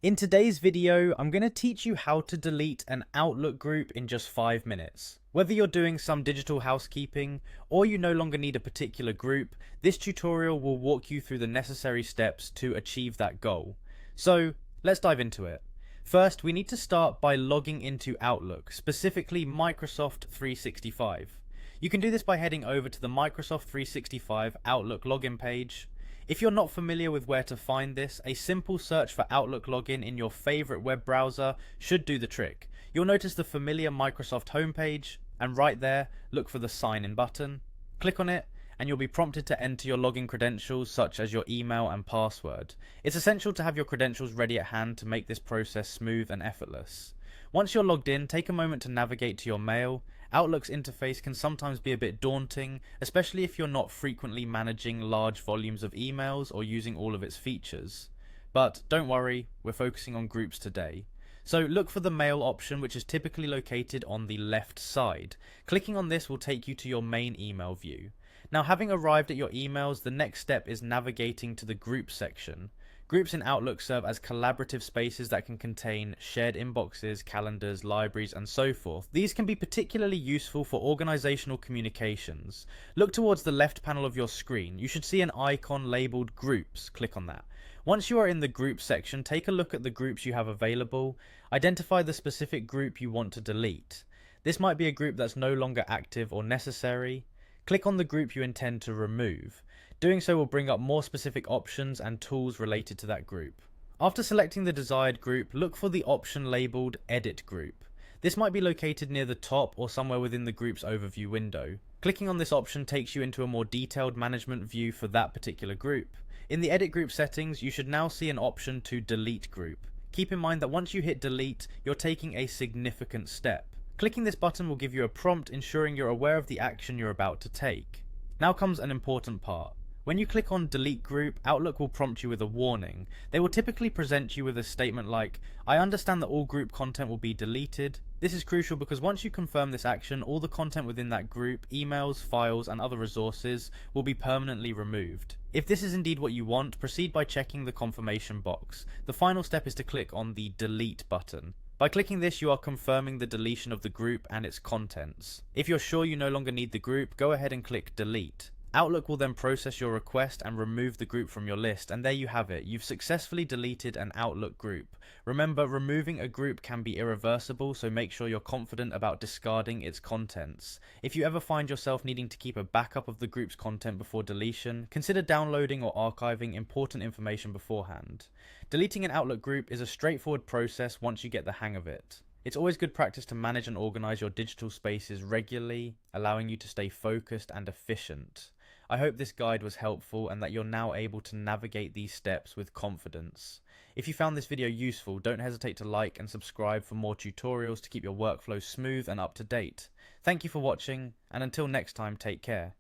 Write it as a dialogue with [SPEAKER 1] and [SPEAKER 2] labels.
[SPEAKER 1] In today's video, I'm going to teach you how to delete an Outlook group in just 5 minutes. Whether you're doing some digital housekeeping or you no longer need a particular group, this tutorial will walk you through the necessary steps to achieve that goal. So let's dive into it. First, we need to start by logging into Outlook, specifically Microsoft 365. You can do this by heading over to the Microsoft 365 Outlook login page. If you're not familiar with where to find this, a simple search for Outlook login in your favorite web browser should do the trick. You'll notice the familiar Microsoft homepage, and right there, look for the sign in button. Click on it, and you'll be prompted to enter your login credentials such as your email and password. It's essential to have your credentials ready at hand to make this process smooth and effortless. Once you're logged in, take a moment to navigate to your mail. Outlook's interface can sometimes be a bit daunting, especially if you're not frequently managing large volumes of emails or using all of its features. But don't worry, we're focusing on groups today. So look for the mail option, which is typically located on the left side. Clicking on this will take you to your main email view. Now, having arrived at your emails, the next step is navigating to the group section. Groups in Outlook serve as collaborative spaces that can contain shared inboxes, calendars, libraries, and so forth. These can be particularly useful for organizational communications. Look towards the left panel of your screen. You should see an icon labeled Groups. Click on that. Once you are in the Groups section, take a look at the groups you have available. Identify the specific group you want to delete. This might be a group that's no longer active or necessary. Click on the group you intend to remove. Doing so will bring up more specific options and tools related to that group. After selecting the desired group, look for the option labeled Edit Group. This might be located near the top or somewhere within the group's overview window. Clicking on this option takes you into a more detailed management view for that particular group. In the Edit Group settings, you should now see an option to Delete Group. Keep in mind that once you hit Delete, you're taking a significant step. Clicking this button will give you a prompt ensuring you're aware of the action you're about to take. Now comes an important part. When you click on Delete Group, Outlook will prompt you with a warning. They will typically present you with a statement like, "I understand that all group content will be deleted." This is crucial because once you confirm this action, all the content within that group, emails, files, and other resources will be permanently removed. If this is indeed what you want, proceed by checking the confirmation box. The final step is to click on the Delete button. By clicking this, you are confirming the deletion of the group and its contents. If you're sure you no longer need the group, go ahead and click Delete. Outlook will then process your request and remove the group from your list, and there you have it. You've successfully deleted an Outlook group. Remember, removing a group can be irreversible, so make sure you're confident about discarding its contents. If you ever find yourself needing to keep a backup of the group's content before deletion, consider downloading or archiving important information beforehand. Deleting an Outlook group is a straightforward process once you get the hang of it. It's always good practice to manage and organize your digital spaces regularly, allowing you to stay focused and efficient. I hope this guide was helpful and that you're now able to navigate these steps with confidence. If you found this video useful, don't hesitate to like and subscribe for more tutorials to keep your workflow smooth and up to date. Thank you for watching, and until next time, take care.